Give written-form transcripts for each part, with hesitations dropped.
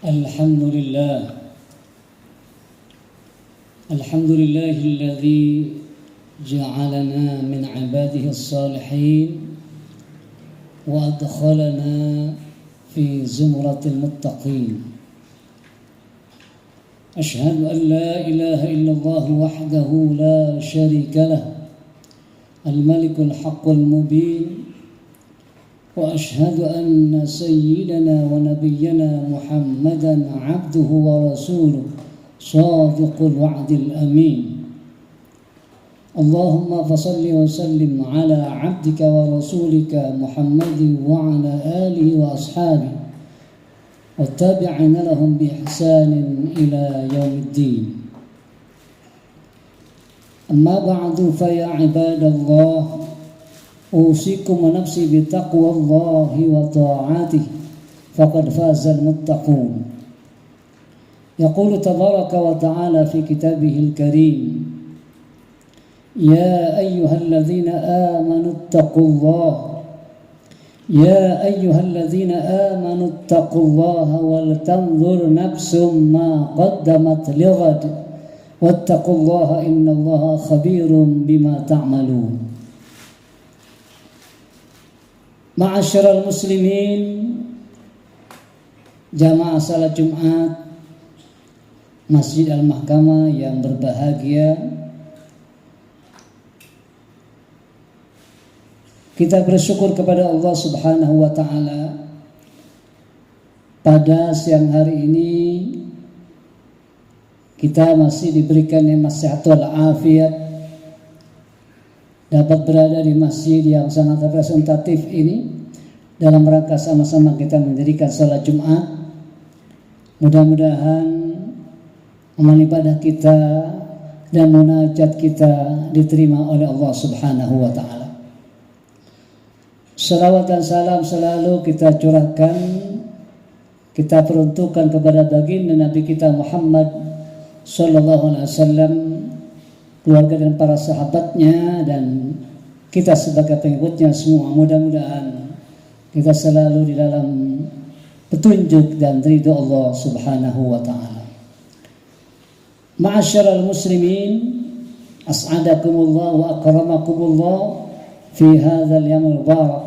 الحمد لله الذي جعلنا من عباده الصالحين وأدخلنا في زمرة المتقين. أشهد أن لا إله إلا الله وحده لا شريك له الملك الحق المبين، وأشهد أن سيدنا ونبينا محمدا عبده ورسوله صادق الوعد الأمين. اللهم فصل وسلم على عبدك ورسولك محمد وعلى آله وأصحابه والتابعين لهم بإحسان إلى يوم الدين. أما بعد فيا عباد الله، أوصيكم ونفسي بتقوى الله وطاعته فقد فاز المتقون. يقول تبارك وتعالى في كتابه الكريم: يا أيها الذين آمنوا اتقوا الله يا أيها الذين آمنوا اتقوا الله ولتنظر نفس ما قدمت لغد واتقوا الله إن الله خبير بما تعملون. Ma'asyiral muslimin, jamaah salat Jumat Masjid Al-Mahkamah yang berbahagia, kita bersyukur kepada Allah Subhanahu wa taala pada siang hari ini kita masih diberikan nikmat sehat wal afiat, dapat berada di masjid yang sangat representatif ini dalam rangka sama-sama kita mendirikan salat Jumat. Mudah-mudahan amal ibadah kita dan munajat kita diterima oleh Allah Subhanahu wa taala. Salawat dan salam selalu kita curahkan, kita peruntukkan kepada baginda Nabi kita Muhammad sallallahu alaihi wasallam, keluarga dan para sahabatnya, dan kita sebagai pengikutnya semua. Mudah-mudahan kita selalu di dalam petunjuk dan ridha Allah Subhanahu wa taala. Ma'asyiral muslimin, as'adakumullah wa akramakumullah fi hadzal yaumil mubarak.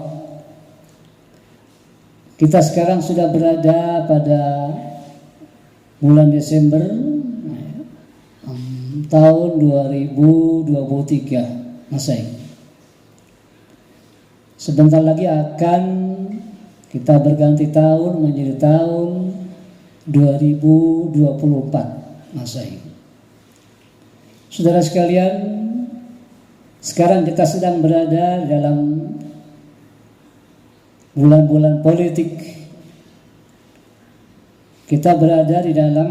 Kita sekarang sudah berada pada bulan Desember tahun 2023 Masehi. Sebentar lagi akan kita berganti tahun menjadi tahun 2024 Masehi. Saudara sekalian, sekarang kita sedang berada dalam bulan-bulan politik. Kita berada di dalam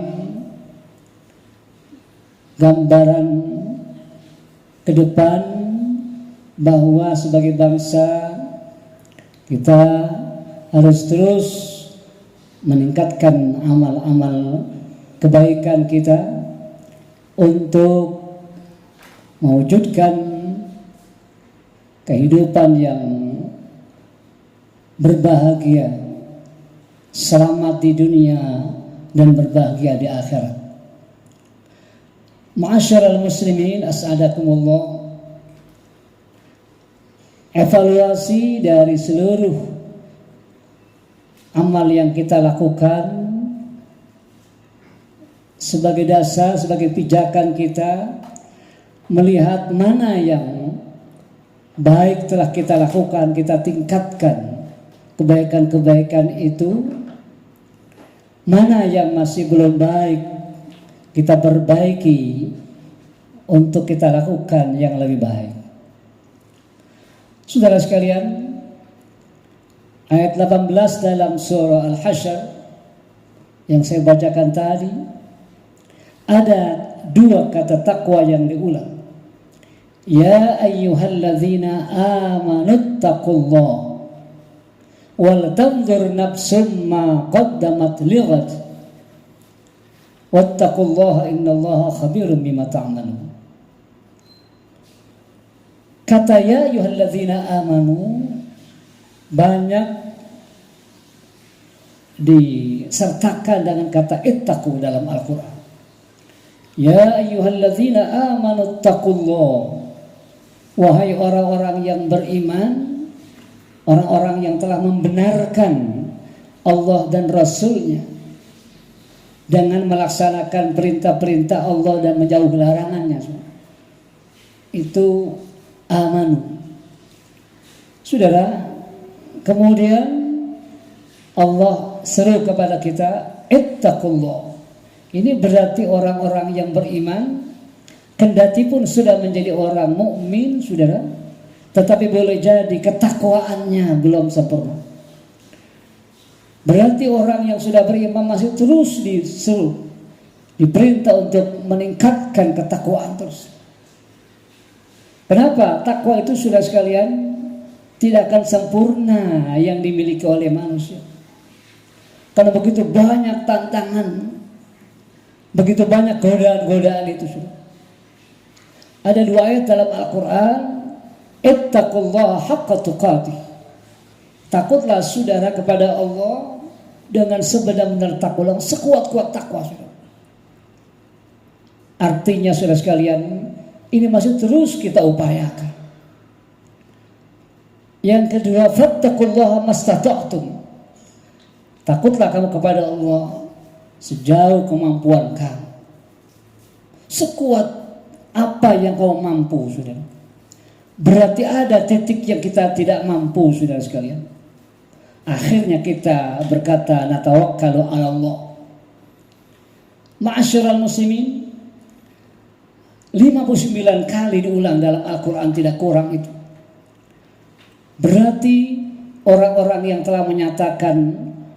gambaran ke depan bahwa sebagai bangsa kita harus terus meningkatkan amal-amal kebaikan kita untuk mewujudkan kehidupan yang berbahagia, selamat di dunia dan berbahagia di akhirat. Ma'asyiral muslimin, as'adakumullah. Evaluasi dari seluruh amal yang kita lakukan sebagai dasar, sebagai pijakan kita melihat mana yang baik telah kita lakukan, kita tingkatkan kebaikan-kebaikan itu, mana yang masih belum baik kita perbaiki untuk kita lakukan yang lebih baik. Saudara sekalian, ayat 18 dalam surah Al-Hasyr yang saya bacakan tadi, ada dua kata takwa yang diulang. Ya ayyuhalladzina amanu taqullaha wal tanzur nafsum ma qaddamat lighad wattaqullaha innallaha khabirum bima ta'malun. Kata ya ayyuhalladzina amanu banyak di sertakan dengan kata ittaqu dalam Al-Quran. Ya ayyuhalladzina amanu taqullah. Wahai orang-orang yang beriman, orang-orang yang telah membenarkan Allah dan Rasul-Nya dengan melaksanakan perintah-perintah Allah dan menjauhi larangannya. Itu amanu. Saudara, kemudian Allah seru kepada kita, ittaqullah. Ini berarti orang-orang yang beriman, kendati pun sudah menjadi orang mukmin, saudara, tetapi boleh jadi ketakwaannya belum sempurna. Berarti orang yang sudah beriman masih terus disuruh, diperintah untuk meningkatkan ketakwaan terus. Kenapa? Takwa itu sudah sekalian tidak akan sempurna yang dimiliki oleh manusia. Karena begitu banyak tantangan, begitu banyak godaan-godaan itu sudah. Ada 2 ayat dalam Al-Quran, ittaqullaha haqqa tuqatih. Takutlah saudara kepada Allah dengan sebenar-benar takwa, sekuat-kuat takwa saudara. Artinya saudara sekalian, ini masih terus kita upayakan. Yang kedua, fattaqullaha mastata'tum. Takutlah kamu kepada Allah sejauh kemampuan kamu. Sekuat apa yang kamu mampu, saudara. Berarti ada titik yang kita tidak mampu, saudara sekalian. Akhirnya kita berkata, natawakkalu ala Allah. Ma'asyiral muslimin, 59 kali diulang dalam Al-Quran, tidak kurang itu. Berarti orang-orang yang telah menyatakan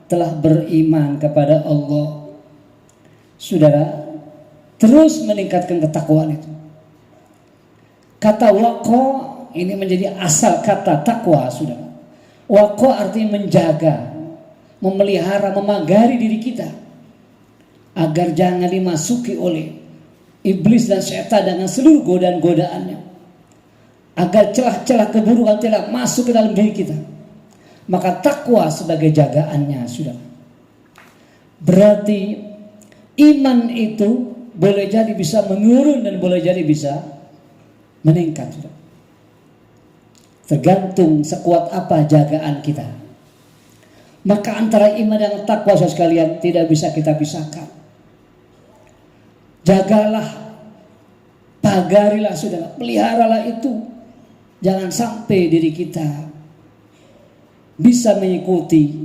telah beriman kepada Allah, saudara, terus meningkatkan ketakwaan itu. Kata waqa ini menjadi asal kata takwa, saudara. Waqa artinya menjaga, memelihara, memagari diri kita agar jangan dimasuki oleh iblis dan setan dengan seluruh godaan-godaannya, agar celah-celah keburukan tidak masuk ke dalam diri kita. Maka takwa sebagai jagaannya, saudara. Berarti iman itu boleh jadi bisa menurun dan boleh jadi bisa meningkat, saudara. Tergantung sekuat apa jagaan kita. Maka antara iman dan takwa, saudara sekalian, tidak bisa kita pisahkan. Jagalah, pagarilah, saudara, peliharalah itu. Jangan sampai diri kita bisa mengikuti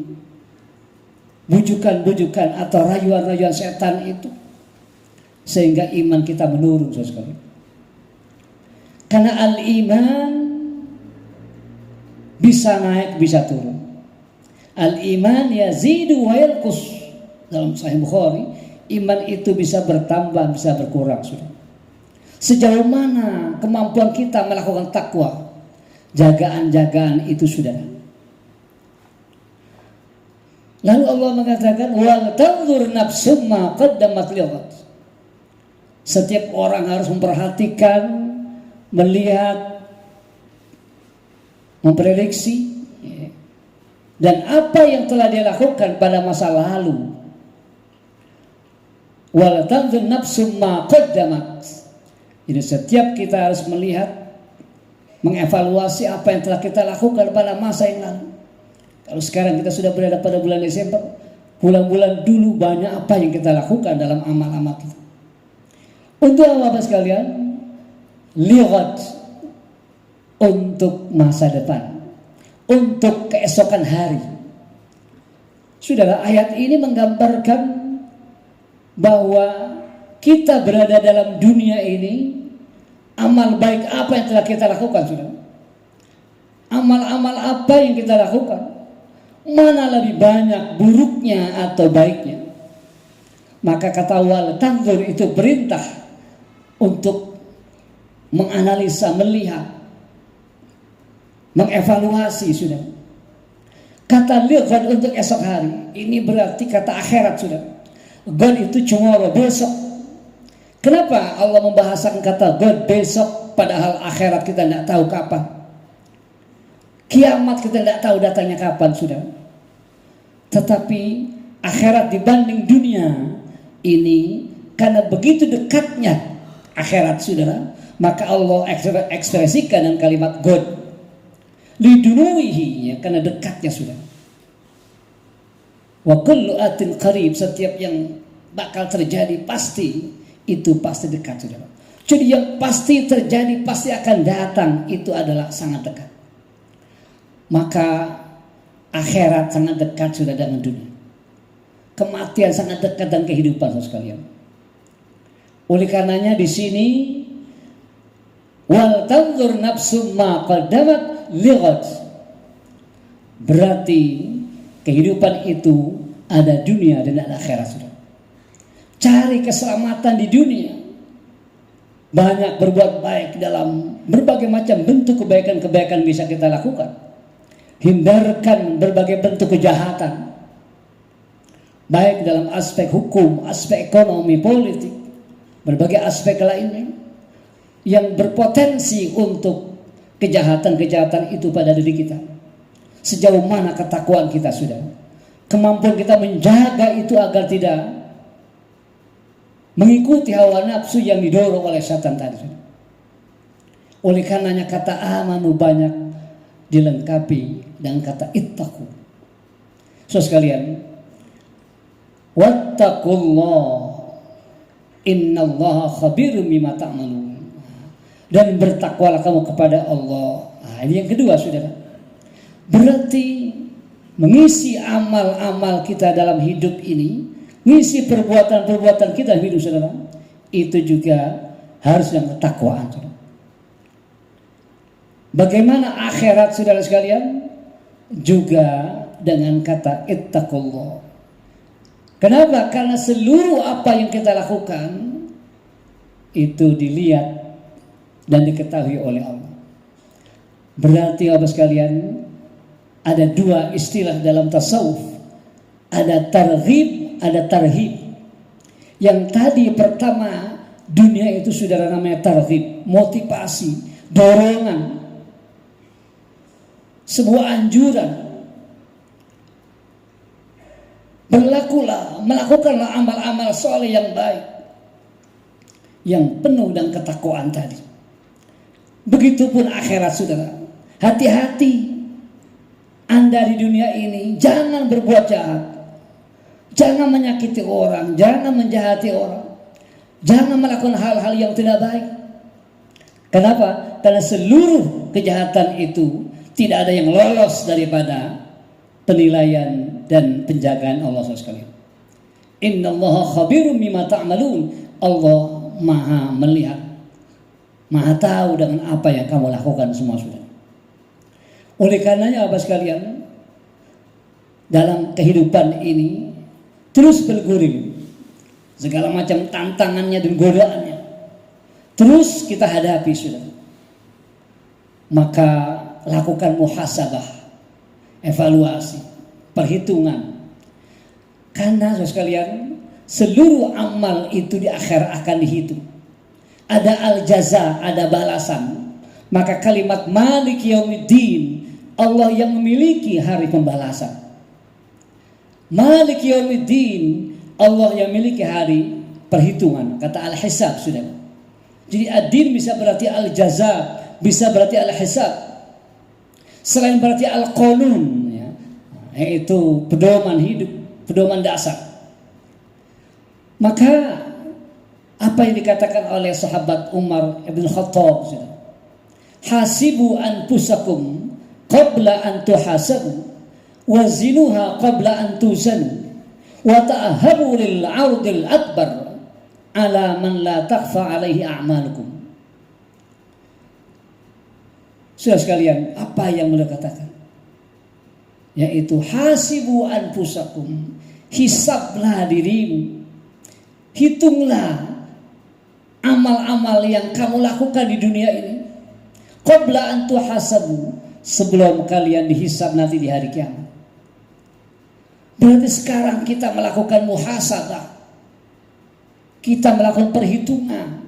bujukan-bujukan atau rayuan-rayuan setan itu, sehingga iman kita menurun, saudara. Karena al-iman bisa naik, bisa turun. Al-iman yazidu wa yanqus. Dalam Sahih Bukhari, iman itu bisa bertambah, bisa berkurang, saudara. Sejauh mana kemampuan kita melakukan takwa, jagaan-jagaan itu, saudara. Lalu Allah mengatakan, wal tanzur nafsum ma qaddamat lighad. Setiap orang harus memperhatikan, melihat, memprediksi, dan apa yang telah dia lakukan pada masa lalu. Wal tanzur nafsum ma qaddamat. Jadi setiap kita harus melihat, mengevaluasi apa yang telah kita lakukan pada masa yang lalu. Kalau sekarang kita sudah berada pada bulan Desember, bulan-bulan dulu banyak apa yang kita lakukan dalam amal-amal kita. Untuk apa sekalian? Lihat untuk masa depan, untuk keesokan hari. Saudara, ayat ini menggambarkan bahwa kita berada dalam dunia ini, amal baik apa yang telah kita lakukan, saudara? Amal-amal apa yang kita lakukan? Mana lebih banyak buruknya atau baiknya? Maka kata wal tanzur itu perintah untuk menganalisa, melihat, mengevaluasi, saudara. Kata lihat untuk esok hari, ini berarti kata akhirat, saudara. God itu tomorrow, besok. Kenapa Allah membahasakan kata God besok, padahal akhirat kita tidak tahu kapan? Kiamat kita tidak tahu datangnya kapan, saudara. Tetapi akhirat dibanding dunia ini, karena begitu dekatnya akhirat saudara, maka Allah ekspresikan dengan kalimat God lidunuwihi, ya, karena dekatnya sudah. Wa kullu atin qarib, setiap yang bakal terjadi pasti itu pasti dekat saudara. Jadi yang pasti terjadi pasti akan datang itu adalah sangat dekat. Maka akhirat sangat dekat sudah dengan dunia. Kematian sangat dekat dengan kehidupan saudara sekalian. Oleh karenanya di sini wal tanzur nafsum ma qaddamat lighad. Berarti kehidupan itu ada dunia dan ada akhirat sudah. Cari keselamatan di dunia. Banyak berbuat baik dalam berbagai macam bentuk kebaikan-kebaikan bisa kita lakukan. Hindarkan berbagai bentuk kejahatan. Baik dalam aspek hukum, aspek ekonomi, politik, berbagai aspek lainnya yang berpotensi untuk kejahatan-kejahatan itu pada diri kita. Sejauh mana ketakwaan kita sudah, kemampuan kita menjaga itu agar tidak mengikuti hawa nafsu yang didorong oleh syaitan tadi. Oleh karenanya kata amanu banyak dilengkapi dengan kata ittaqu. So sekalian, wattaqullah innallaha khabirum bima ta'malun. Dan bertakwalah kamu kepada Allah. Nah, ini yang kedua saudara. Berarti mengisi amal-amal kita dalam hidup ini, mengisi perbuatan-perbuatan kita hidup saudara, itu juga harus dengan ketakwaan saudara. Bagaimana akhirat saudara sekalian? Juga dengan kata ittaqullah. Kenapa? Karena seluruh apa yang kita lakukan itu dilihat dan diketahui oleh Allah. Berarti Bapak sekalian, ada dua istilah dalam tasawuf. Ada targhib, ada tarhib. Yang tadi pertama, dunia itu saudara namanya targhib, motivasi, dorongan, sebuah anjuran. Berlakulah, melakukanlah amal-amal soleh yang baik, yang penuh dengan ketakwaan tadi. Begitupun akhirat saudara. Hati-hati Anda di dunia ini, jangan berbuat jahat, jangan menyakiti orang, jangan menjahati orang, jangan melakukan hal-hal yang tidak baik. Kenapa? Karena seluruh kejahatan itu tidak ada yang lolos daripada penilaian dan penjagaan Allah sekalian. Innallaha khabirum bima ta'malun. Allah Maha melihat, Maha tahu dengan apa yang kamu lakukan semua sudah. Oleh karenanya Bapak sekalian, dalam kehidupan ini terus berguling, segala macam tantangannya dan godaannya terus kita hadapi sudah. Maka lakukan muhasabah, evaluasi, perhitungan. Karena Bapak sekalian, seluruh amal itu di akhir akan dihitung. Ada al-jaza, ada balasan. Maka kalimat Malik Yaumiddin, Allah yang memiliki hari pembalasan. Malik Yaumiddin, Allah yang memiliki hari perhitungan. Kata al-hisab sudah. Jadi ad-din bisa berarti al-jaza, bisa berarti al-hisab. Selain berarti al-qanun, ya, yaitu pedoman hidup, pedoman dasar. Maka apa yang dikatakan oleh sahabat Umar ibn Khattab, hasibu anfusakum qabla an tuhasabu wazinuha qabla an tuzanu wa ta'ahabu lil 'ardil akbar ala man la takhfa alaihi a'malukum. Saudara sekalian, apa yang beliau katakan? Yaitu hasibu anfusakum, hisablah dirimu, hitunglah amal-amal yang kamu lakukan di dunia ini qabla an tuhasabu, sebelum kalian dihisab nanti di hari kiamat. Berarti sekarang kita melakukan muhasabah, kita melakukan perhitungan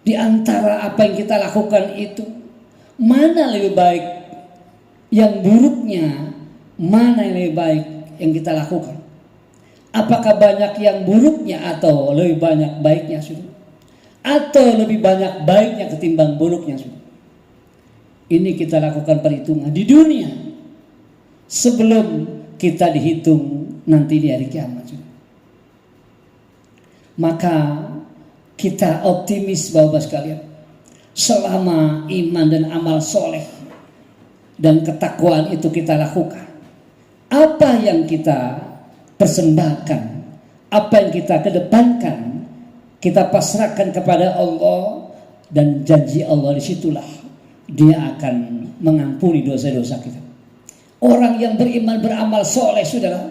di antara apa yang kita lakukan itu, mana lebih baik yang buruknya, mana yang lebih baik yang kita lakukan? Apakah banyak yang buruknya atau lebih banyak baiknya sudah? Atau lebih banyak baiknya ketimbang buruknya sudah? Ini kita lakukan perhitungan di dunia sebelum kita dihitung nanti di hari kiamat sudah. Maka kita optimis Bapak sekalian, selama iman dan amal soleh dan ketakwaan itu kita lakukan, apa yang kita persembahkan, apa yang kita kedepankan, kita pasrahkan kepada Allah, dan janji Allah disitulah Dia akan mengampuni dosa-dosa kita. Orang yang beriman beramal soleh saudara,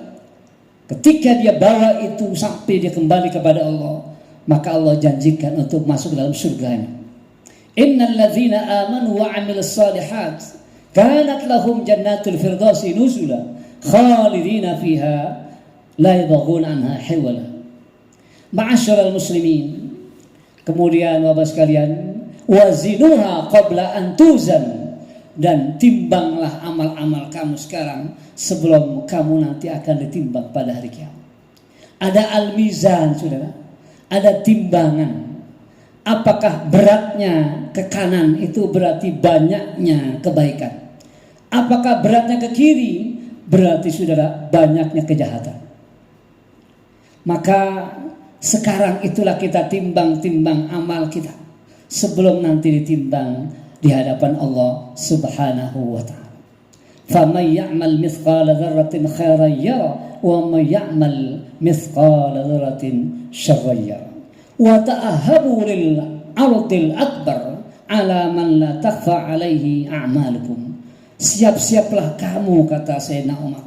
ketika dia bawa itu sampai dia kembali kepada Allah, maka Allah janjikan untuk masuk dalam surganya. Innal ladzina amanu wa 'amilus shalihat kanat lahum jannatul firdausi nuzula khalidina fiha la yabghun anha hiwala. Ma'asyiral muslimin, kemudian Bapak sekalian, wazinuha qabla an tuzan, dan timbanglah amal-amal kamu sekarang sebelum kamu nanti akan ditimbang pada hari kiamat. Ada al-mizan saudara, ada timbangan. Apakah beratnya ke kanan itu berarti banyaknya kebaikan? Apakah beratnya ke kiri berarti saudara banyaknya kejahatan? Maka sekarang itulah kita timbang-timbang amal kita sebelum nanti ditimbang di hadapan Allah Subhanahu wa ta'ala. Faman ya'mal mithqala dzarratin khairan yara wa man ya'mal mithqala dzarratin syarran yara. Wa ta'ahabu lil 'ardil akbar 'ala man la takhfa 'alaihi a'malukum. Siap-siaplah kamu, kata Sayyidina Umar,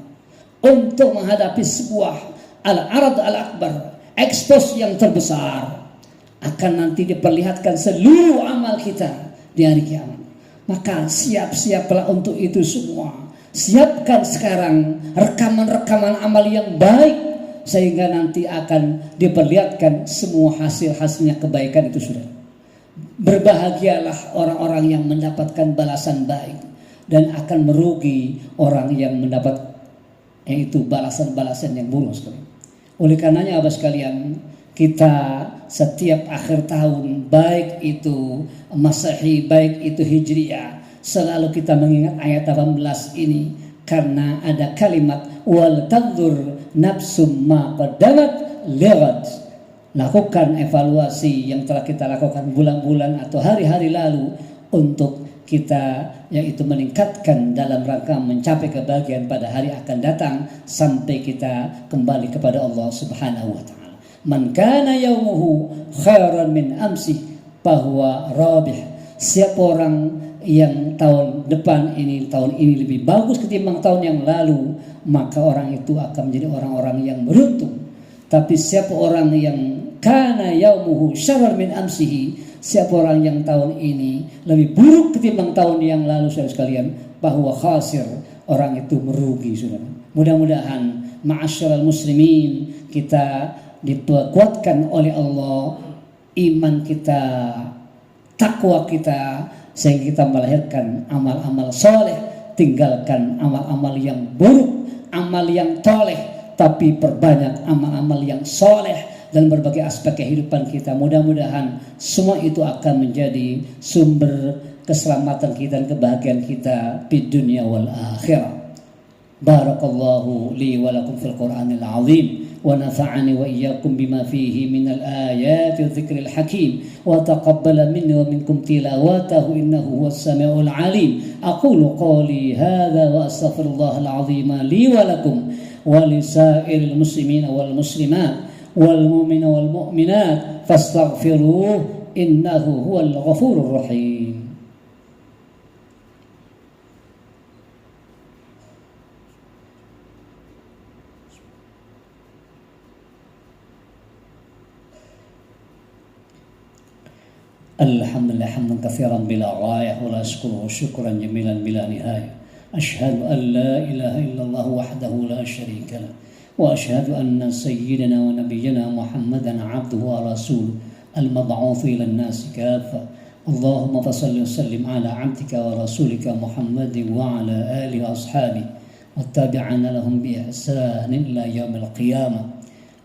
untuk menghadapi sebuah al-'ard al-akbar, ekspos yang terbesar. Akan nanti diperlihatkan seluruh amal kita di hari kiamat. Maka siap-siaplah untuk itu semua. Siapkan sekarang rekaman-rekaman amal yang baik, sehingga nanti akan diperlihatkan semua hasil-hasilnya kebaikan itu sudah. Berbahagialah orang-orang yang mendapatkan balasan baik, dan akan merugi orang yang mendapat yaitu balasan-balasan yang buruk sekali. Oleh karenanya Bapak sekalian, kita setiap akhir tahun, baik itu Masehi, baik itu Hijriah, selalu kita mengingat ayat 18 ini, karena ada kalimat wal tanzur nafsum ma qaddamat lighad. Lakukan evaluasi yang telah kita lakukan bulan-bulan atau hari-hari lalu untuk kita yaitu meningkatkan dalam rangka mencapai kebahagiaan pada hari akan datang sampai kita kembali kepada Allah Subhanahu wa ta'ala. Man kana yaumuhu khairan min amsi bahwa rabih. Siapa orang yang tahun depan ini, tahun ini lebih bagus ketimbang tahun yang lalu, maka orang itu akan menjadi orang-orang yang beruntung. Tapi siapa orang yang kana yaumuhu syarran min amsihi, siapa orang yang tahun ini lebih buruk ketimbang tahun yang lalu, saudara sekalian, bahwa khasir, orang itu merugi saudara. Mudah-mudahan ma'asyiral muslimin, kita dikuatkan oleh Allah iman kita, takwa kita, sehingga kita melahirkan amal-amal soleh, tinggalkan amal-amal yang buruk, amal yang toleh, tapi perbanyak amal-amal yang soleh dalam berbagai aspek kehidupan kita. Mudah-mudahan semua itu akan menjadi sumber keselamatan kita dan kebahagiaan kita di dunia wal akhirah. Barakallahu li wa lakum fil Qur'anil azim, wa nafa'ani wa iyyakum bima fihi minal ayati wa dzikril hakim, wa taqabbala minni wa minkum tilawatahu innahu huwas samiul alim. Aqulu qawli hadza wa astaghfirullahal azim li wa lakum wa lisairil muslimina wal muslimat wal mu'minina wal mu'minat fastaghfiruhu innahu huwal ghafurur rahim. Alhamdulillah hamdan katsiran bila ghayah wa la ashkuruhu syukran jamilan bila nihayah. Asyhadu an la ilaha illallah wahdahu la syarika lah, wa asyhadu anna sayyidina wa nabiyyana Muhammadan abduhu wa rasuluh al-mab'uts ila an-nas kaffa. Allahumma salli wa sallim ala 'abdika wa rasulika Muhammadin wa ala alihi wa ashabihi والتابعين لهم بإحسان إلى يوم القيامة.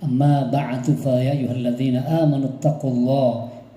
أما بعد فيا أيها الذين آمنوا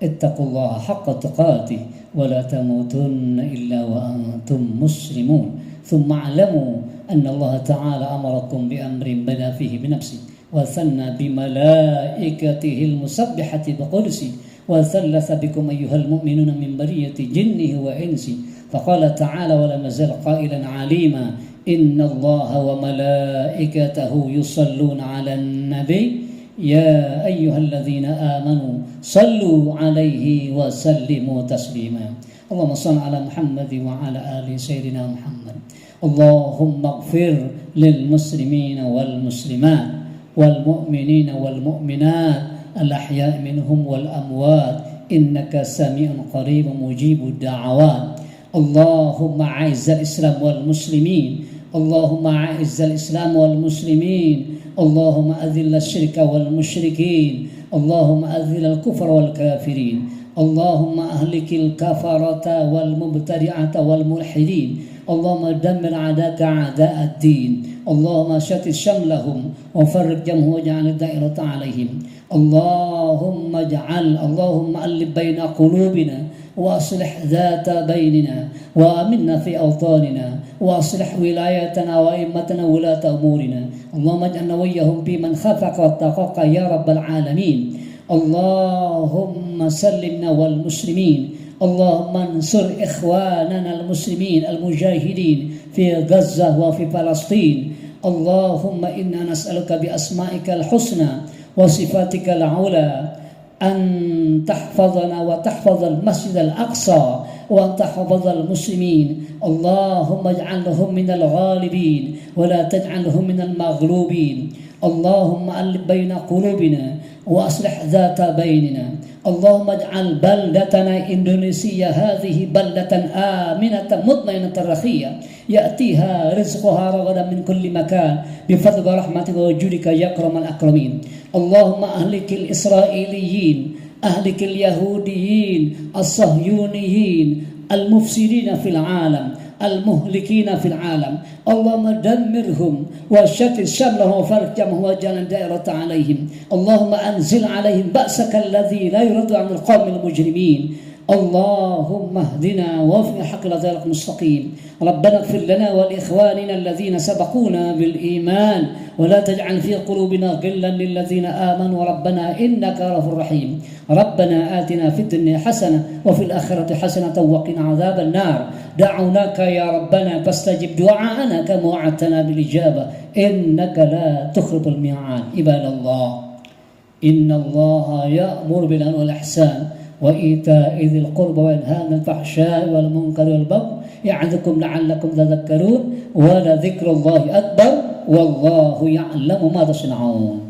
اتقوا الله حق تقاته ولا تموتن إلا وأنتم مسلمون. ثم اعلموا أن الله تعالى أمركم بأمر بدا فيه بنفسه وثنى بملائكته المسبحة بقدسه وثلث بكم أيها المؤمنون من برية جنه وإنسه فقال تعالى ولم يزل قائلا عليما إن الله وملائكته يصلون على النبي يا أيها الذين آمنوا صلوا عليه وسلموا تسليما. اللهم صل على محمد وعلى آل سيدنا محمد. اللهم اغفر للمسلمين والمسلمات والمؤمنين والمؤمنات الأحياء منهم والأموات إنك سميع قريب مجيب الدعوات. اللهم أعز الإسلام والمسلمين. اللهم أعز الإسلام والمسلمين. اللهم أذل الشرك والمشركين. اللهم أذل الكفر والكافرين. اللهم أهلك الكفرة والمبتدعة والملحدين. اللهم دمر أعداءك أعداء الدين. اللهم شتت شملهم وفرق جمعهم واجعل الدائرة عليهم. اللهم ألف بين قلوبنا وأصلح ذات بيننا وآمنا في أوطاننا وأصلح ولايتنا وأئمتنا ولاة أمورنا. اللهم اجعلنا وإياهم بمن خافك واتقاك يا رب العالمين. اللهم سلمنا والمسلمين. اللهم انصر إخواننا المسلمين المجاهدين في غزة وفي فلسطين. اللهم إنا نسألك بأسمائك الحسنى وصفاتك العلى أن تحفظنا وتحفظ المسجد الأقصى وأن تحفظ المسلمين. اللهم اجعلهم من الغالبين ولا تجعلهم من المغلوبين. اللهم ألف بين قلوبنا وأصلح ذات بيننا. اللهم اجعل بلدتنا إندونيسيا هذه بلدة آمنة مطمئنة رخية يأتيها رزقها رغدا من كل مكان بفضل رحمتك وجودك يا أكرم الأكرمين. اللهم أهلك الإسرائيليين أهلك اليهوديين الصهيونيين المفسدين في العالم المهلكين في العالم. اللهم دمرهم وشتت شملهم وفرق جمعهم واجعل الدائرة عليهم. اللهم أنزل عليهم بأسك الذي لا يرد عن القوم المجرمين. اللهم اهدنا ووفقنا حق ذلك المستقيم. ربنا اغفر لنا ولإخواننا الذين سبقونا بالإيمان ولا تجعل في قلوبنا غلا للذين آمنوا ربنا إنك رؤوف رحيم. ربنا آتنا في الدنيا حسنة وفي الآخرة حسنة وقنا عذاب النار. دعوناك يا ربنا فاستجب دعاءنا كما وعدتنا بالإجابة إنك لا تخلف الميعاد. عباد الله إن الله يأمر بالعدل والإحسان وإيتاء ذي القربى وينهى عن الفحشاء والمنكر والبغي يعظكم لعلكم تذكرون ولذكر الله أكبر والله يعلم ما تصنعون.